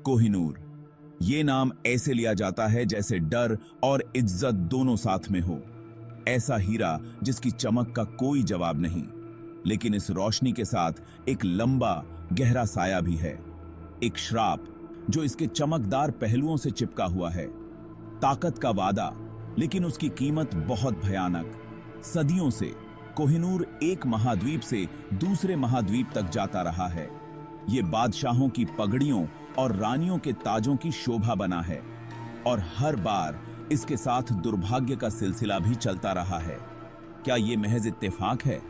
कोहिनूर, ये नाम ऐसे लिया जाता है जैसे डर और इज्जत दोनों साथ में हो। ऐसा हीरा जिसकी चमक का कोई जवाब नहीं, लेकिन इस रोशनी के साथ एक लंबा गहरा साया भी है। एक श्राप जो इसके चमकदार पहलुओं से चिपका हुआ है। ताकत का वादा, लेकिन उसकी कीमत बहुत भयानक। सदियों से कोहिनूर एक महाद्वीप से दूसरे महाद्वीप तक जाता रहा है। ये बादशाहों की पगड़ियों और रानियों के ताजों की शोभा बना है, और हर बार इसके साथ दुर्भाग्य का सिलसिला भी चलता रहा है। क्या ये महज इत्तेफाक है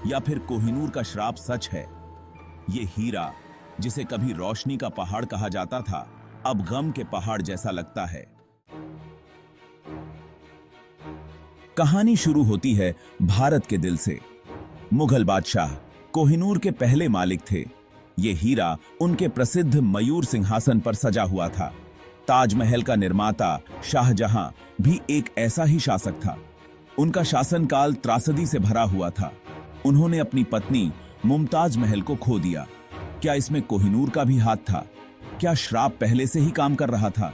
या फिर कोहिनूर का श्राप सच है? ये हीरा, जिसे कभी रोशनी का पहाड़ कहा जाता था, अब गम के पहाड़ जैसा लगता है। कहानी शुरू होती है भारत के दिल से। मुगल बादशाह कोहिनूर के पहले मालिक थे। ये हीरा उनके प्रसिद्ध मयूर सिंहासन पर सजा हुआ था। ताजमहल का निर्माता शाहजहां भी एक ऐसा ही शासक था। उनका शासनकाल त्रासदी से भरा हुआ था। उन्होंने अपनी पत्नी मुमताज महल को खो दिया। क्या इसमें कोहिनूर का भी हाथ था? क्या श्राप पहले से ही काम कर रहा था?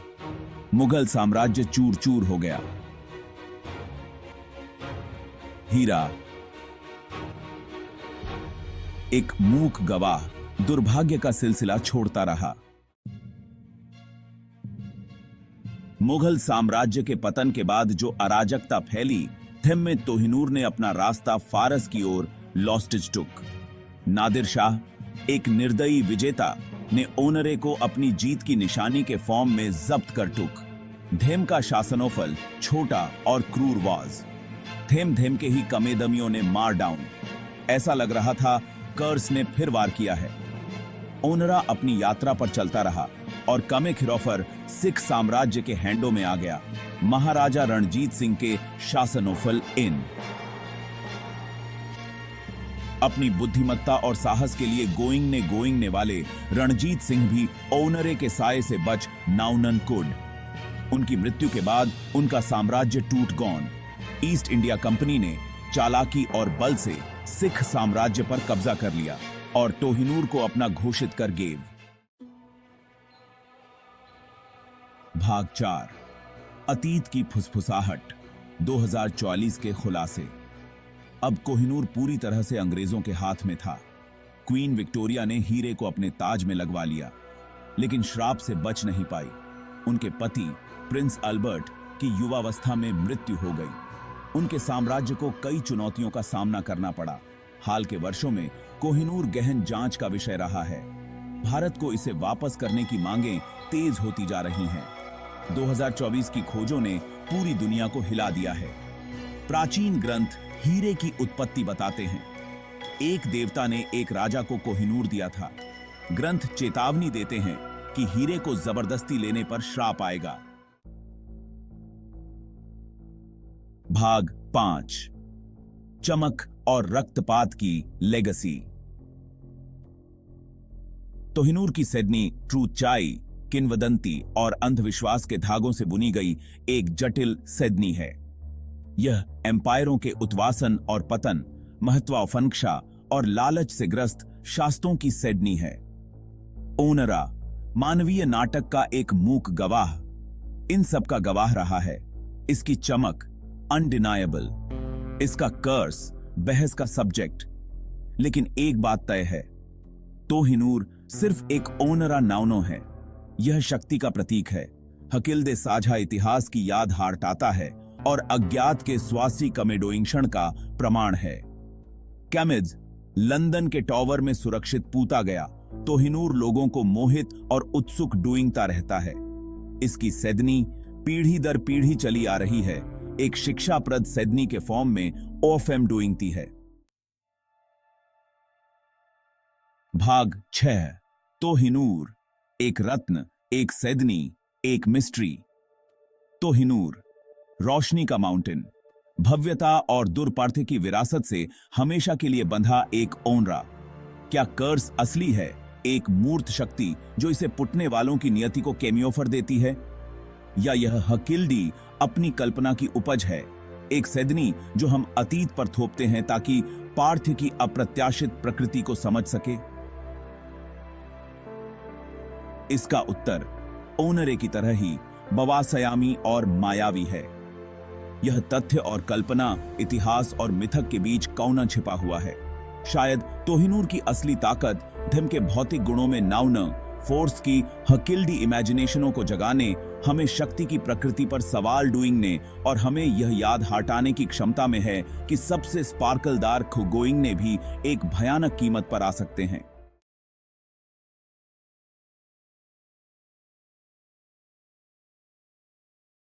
मुगल साम्राज्य चूर चूर हो गया। हीरा, एक मूक गवाह, दुर्भाग्य का सिलसिला छोड़ता रहा। मुगल साम्राज्य के पतन के बाद जो अराजकता फैली, में कोहिनूर ने अपना रास्ता फारस की ओर लॉस्टिज टुक। नादिर शाह, एक निर्दयी विजेता, ने ओनरे को अपनी जीत की निशानी के फॉर्म में जब्त कर टुक। धेम का शासनोफल छोटा और क्रूर वाज। धेम के ही कमेदमियों ने मार डाउन। ऐसा लग रहा था कर्स ने फिर वार किया है। ओनरा अपनी यात्रा पर चलता रहा और कमे खिरौफर सिख साम्राज्य के हैंडों में आ गया। महाराजा रणजीत सिंह के शासनोफल इन। अपनी बुद्धिमत्ता और साहस के लिए गोइंगने वाले रणजीत सिंह भी ओनरे के साये से बच नाउनन कुड। उनकी मृत्यु के बाद उनका साम्राज्य टूट गौन। ईस्ट इंडिया कंपनी ने चालाकी और बल से सिख साम्राज्य पर कब्जा कर लिया और कोहिनूर को अपना घोषित कर गेव। भाग 4, अतीत की फुसफुसाहट, 2044 के खुलासे। अब कोहिनूर पूरी तरह से अंग्रेजों के हाथ में था। क्वीन विक्टोरिया ने हीरे को अपने ताज में लगवा लिया, लेकिन श्राप से बच नहीं पाई। उनके पति प्रिंस अल्बर्ट की युवावस्था में मृत्यु हो गई। उनके साम्राज्य को कई चुनौतियों का सामना करना पड़ा। हाल के वर्षों में कोहिनूर गहन जांच का विषय रहा है। भारत को इसे वापस करने की मांगें तेज होती जा रही हैं। 2024 की खोजों ने पूरी दुनिया को हिला दिया है। प्राचीन ग्रंथ हीरे की उत्पत्ति बताते हैं। एक देवता ने एक राजा को कोहिनूर दिया था। ग्रंथ चेतावनी देते हैं कि हीरे को जबरदस्ती लेने पर श्राप आएगा। भाग 5, चमक और रक्तपात की लेगेसी। कोहिनूर की सिडनी ट्रूथ चाई, किंवदंती और अंधविश्वास के धागों से बुनी गई एक जटिल सिडनी है। यह एम्पायरों के उद्वासन और पतन, महत्वाकांक्षा और लालच से ग्रस्त शास्तों की सिडनी है। ओनरा, मानवीय नाटक का एक मूक गवाह, इन सब का गवाह रहा है। इसकी चमक अनडिनायबल, इसका कर्स बहस का सब्जेक्ट। लेकिन एक बात तय है, कोहिनूर सिर्फ एक ओनरा नाउनो है। यह शक्ति का प्रतीक है। हकिल्दे साझा इतिहास की याद हारटाता है और अज्ञात के स्वासी कमेडोइंक्षण का प्रमाण है। कैमिज लंदन के टॉवर में सुरक्षित पूता गया। कोहिनूर लोगों को मोहित और उत्सुक डूइंगता रहता है। इसकी सिडनी पीढ़ी दर पीढ़ी चली आ रही है। एक शिक्षाप्रद सिडनी के फॉर्म में ओफएम डूइंगती है। भाग 6, कोहिनूर, एक रत्न, एक सिडनी, एक मिस्ट्री। कोहिनूर, रोशनी का माउंटेन, भव्यता और दुर्पार्थे की विरासत से हमेशा के लिए बंधा एक ओनरा। क्या कर्स असली है, एक मूर्त शक्ति जो इसे पुटने वालों की नियति को केमियोफर देती है, या यह हकिल्डी अपनी कल्पना की उपज है, एक सिडनी जो हम अतीत पर थोपते हैं ताकि पार्थ की अप्रत्याशित प्रकृति को समझ सके? इसका उत्तर ओनरे की तरह ही बवासयामी और मायावी है। यह तथ्य और कल्पना, इतिहास और मिथक के बीच कौना छिपा हुआ है। शायद कोहिनूर की असली ताकत धिम के भौतिक गुणों में नाउन फोर्स की हकिल्डी इमेजिनेशनों को जगाने, हमें शक्ति की प्रकृति पर सवाल डूइंग ने और हमें यह याद हटाने की क्षमता में है कि सबसे स्पार्कलदार खुगोइंग ने भी एक भयानक कीमत पर आ सकते हैं।